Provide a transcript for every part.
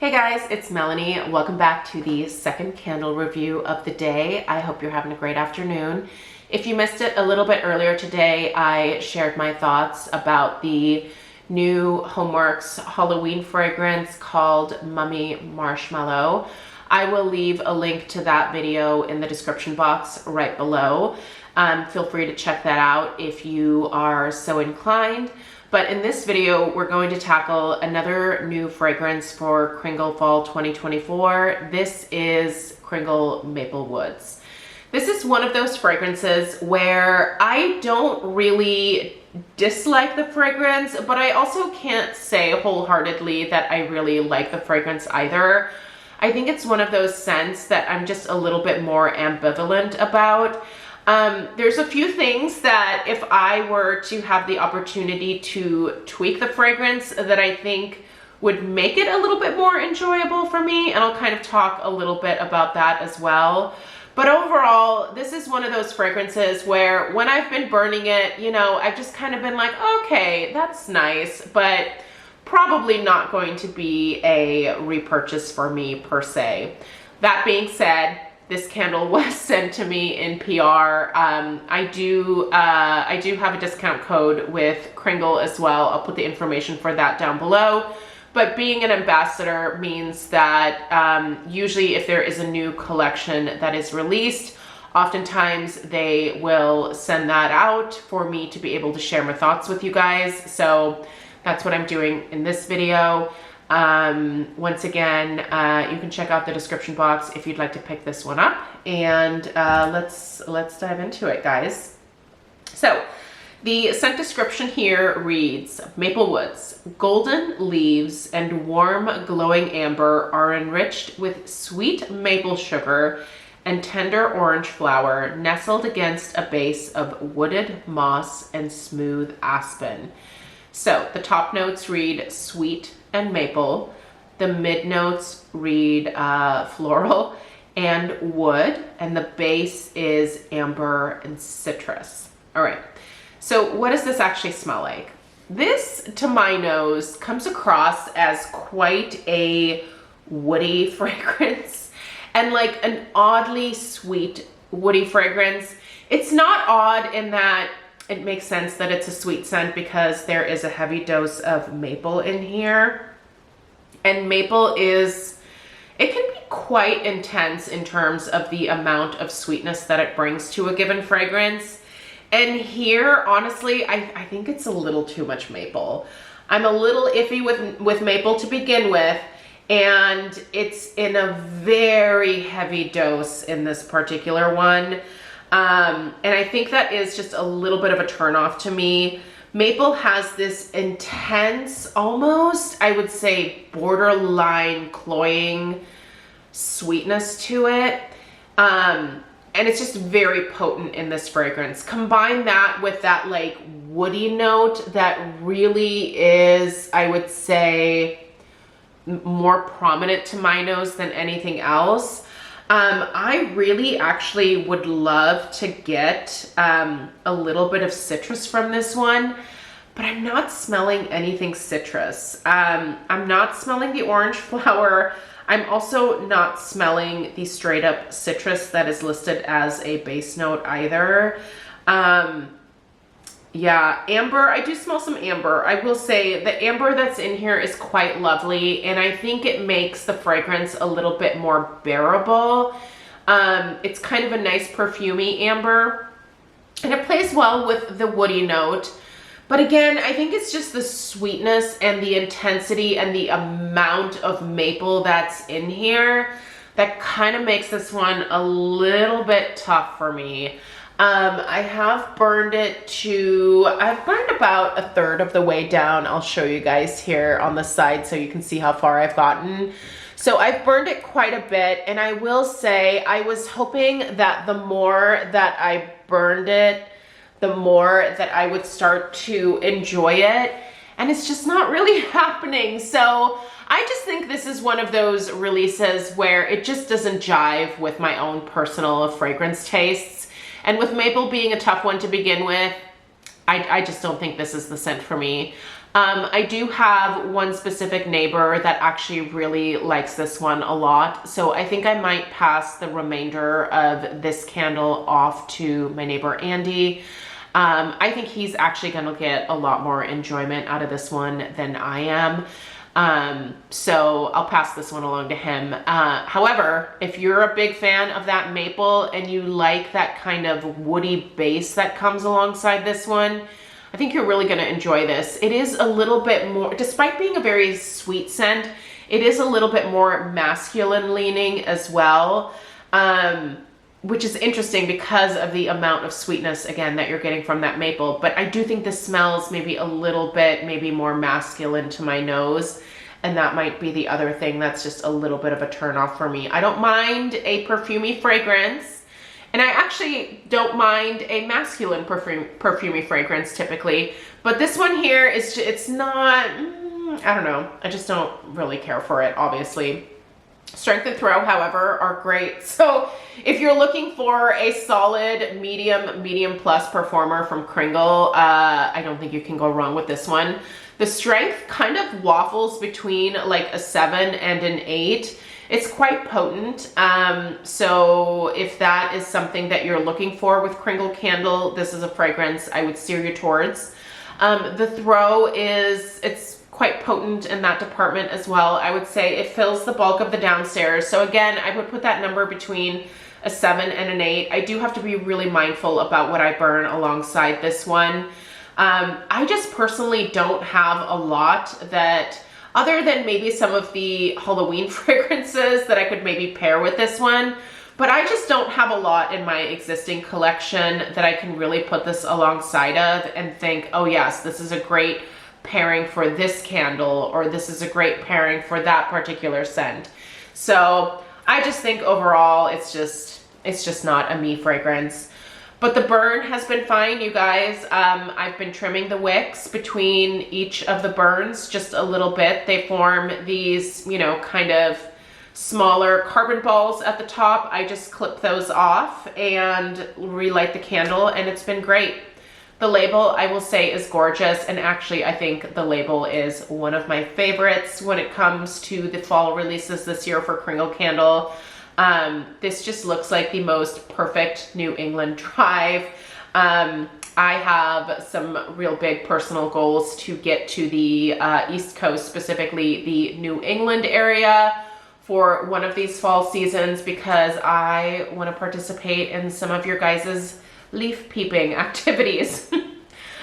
Hey guys, it's Melanie. Welcome back to the second candle review of the day. I hope you're having a great afternoon. If you missed it a little bit earlier today, I shared my thoughts about the new Homeworks Halloween fragrance called Mummy Marshmallow. I will leave a link to that video in the description box right below. Feel free to check that out if you are so inclined. But in this video, we're going to tackle another new fragrance for Kringle Fall 2024. This is Kringle Maple Woods. This is one of those fragrances where I don't really dislike the fragrance, but I also can't say wholeheartedly that I really like the fragrance either. I think it's one of those scents that I'm just a little bit more ambivalent about. There's a few things that if I were to have the opportunity to tweak the fragrance that I think would make it a little bit more enjoyable for me, and I'll kind of talk a little bit about that as well. But overall, this is one of those fragrances where when I've been burning it, you know, I've just kind of been like, okay, that's nice, but probably not going to be a repurchase for me per se. That being said, this candle was sent to me in PR. I do have a discount code with Kringle as well. I'll put the information for that down below. But being an ambassador means that usually if there is a new collection that is released, oftentimes they will send that out for me to be able to share my thoughts with you guys. So that's what I'm doing in this video. Once again, you can check out the description box if you'd like to pick this one up, and let's dive into it, guys. So the scent description here reads, Maple Woods, golden leaves and warm glowing amber are enriched with sweet maple sugar and tender orange flower nestled against a base of wooded moss and smooth aspen. So the top notes read sweet and maple. The mid notes read floral and wood, and the base is amber and citrus. All right, so what does this actually smell like? This, to my nose, comes across as quite a woody fragrance and like an oddly sweet woody fragrance. It's not odd in that it makes sense that it's a sweet scent because there is a heavy dose of maple in here. And maple it can be quite intense in terms of the amount of sweetness that it brings to a given fragrance. And here, honestly, I think it's a little too much maple. I'm a little iffy with maple to begin with, and it's in a very heavy dose in this particular one. And I think that is just a little bit of a turnoff to me. Maple has this intense, almost, I would say, borderline cloying sweetness to it. And it's just very potent in this fragrance. Combine that with that like woody note that really is, I would say, more prominent to my nose than anything else. I really actually would love to get a little bit of citrus from this one, but I'm not smelling anything citrus. I'm not smelling the orange flower. I'm also not smelling the straight up citrus that is listed as a base note either. Yeah, amber, I do smell some amber. I will say the amber that's in here is quite lovely, and I think it makes the fragrance a little bit more bearable. It's kind of a nice perfumey amber, and it plays well with the woody note. But again, I think it's just the sweetness and the intensity and the amount of maple that's in here that kind of makes this one a little bit tough for me. I've burned about a third of the way down. I'll show you guys here on the side so you can see how far I've gotten. So I've burned it quite a bit, and I will say I was hoping that the more that I burned it, the more that I would start to enjoy it, and it's just not really happening. So I just think this is one of those releases where it just doesn't jive with my own personal fragrance tastes. And with maple being a tough one to begin with, I just don't think this is the scent for me. I do have one specific neighbor that actually really likes this one a lot. So I think I might pass the remainder of this candle off to my neighbor, Andy. I think he's actually going to get a lot more enjoyment out of this one than I am. So I'll pass this one along to him. However, if you're a big fan of that maple and you like that kind of woody base that comes alongside this one, I think you're really going to enjoy this. It is a little bit more, despite being a very sweet scent, it is a little bit more masculine leaning as well, which is interesting because of the amount of sweetness, again, that you're getting from that maple. But I do think this smells maybe a little bit, maybe more masculine to my nose. And that might be the other thing that's just a little bit of a turnoff for me. I don't mind a perfumey fragrance. And I actually don't mind a masculine perfumey fragrance typically, but this one here is, it's not, I don't know. I just don't really care for it, obviously. Strength and throw, however, are great. So if you're looking for a solid medium plus performer from Kringle, I don't think you can go wrong with this one. The strength kind of waffles between like a 7 and an 8. It's quite potent, so if that is something that you're looking for with Kringle candle, this is a fragrance I would steer you towards. The throw it's quite potent in that department as well. I would say it fills the bulk of the downstairs. So again, I would put that number between a 7 and an 8. I do have to be really mindful about what I burn alongside this one. I just personally don't have a lot that, other than maybe some of the Halloween fragrances that I could maybe pair with this one, but I just don't have a lot in my existing collection that I can really put this alongside of and think, oh yes, this is a great pairing for this candle, or this is a great pairing for that particular scent. So I just think overall, it's just not a me fragrance. But the burn has been fine, you guys. I've been trimming the wicks between each of the burns just a little bit. They form these, you know, kind of smaller carbon balls at the top. I just clip those off and relight the candle, and it's been great. The label, I will say, is gorgeous, and actually I think the label is one of my favorites when it comes to the fall releases this year for Kringle candle. This just looks like the most perfect New England drive. I have some real big personal goals to get to the East Coast, specifically the New England area, for one of these fall seasons, because I want to participate in some of your guys' leaf peeping activities.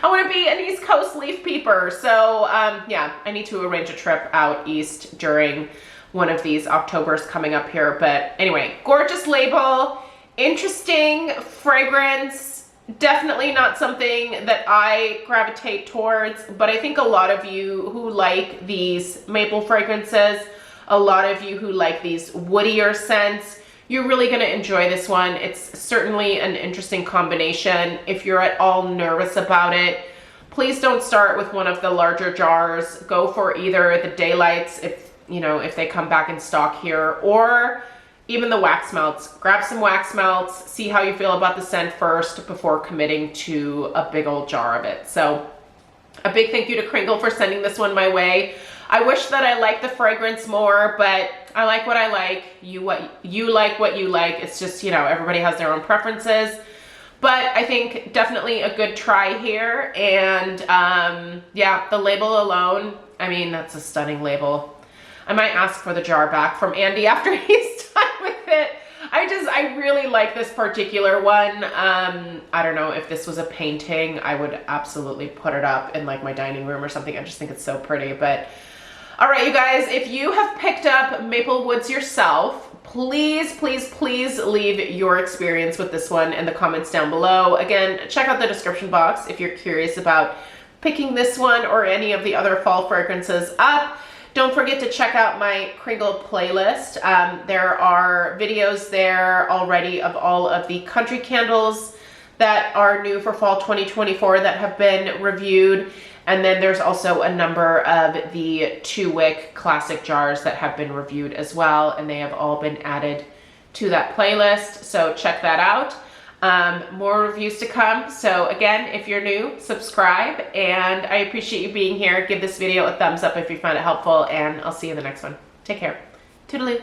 I want to be an East Coast leaf peeper. So yeah, I need to arrange a trip out east during one of these Octobers coming up here. But anyway, gorgeous label, interesting fragrance, definitely not something that I gravitate towards, but I think a lot of you who like these maple fragrances, a lot of you who like these woodier scents, you're really going to enjoy this one. It's certainly an interesting combination. If you're at all nervous about it, please don't start with one of the larger jars. Go for either the Daylights, if they come back in stock here, or even the wax melts. Grab some wax melts, see how you feel about the scent first before committing to a big old jar of it. So a big thank you to Kringle for sending this one my way. I wish that I liked the fragrance more, but I like what I like. You like what you like. It's just, everybody has their own preferences. But I think definitely a good try here. And yeah, the label alone, I mean, that's a stunning label. I might ask for the jar back from Andy after he's done with it. I really like this particular one. I don't know if this was a painting, I would absolutely put it up in like my dining room or something. I just think it's so pretty. But all right, you guys, if you have picked up Maple Woods yourself, please leave your experience with this one in the comments down below. Again, check out the description box if you're curious about picking this one or any of the other fall fragrances up. Don't forget to check out my Kringle playlist. There are videos there already of all of the country candles that are new for fall 2024 that have been reviewed. And then there's also a number of the 2-wick classic jars that have been reviewed as well, and they have all been added to that playlist. So check that out. More reviews to come. So again, if you're new, subscribe, and I appreciate you being here. Give this video a thumbs up if you found it helpful, and I'll see you in the next one. Take care. Toodaloo.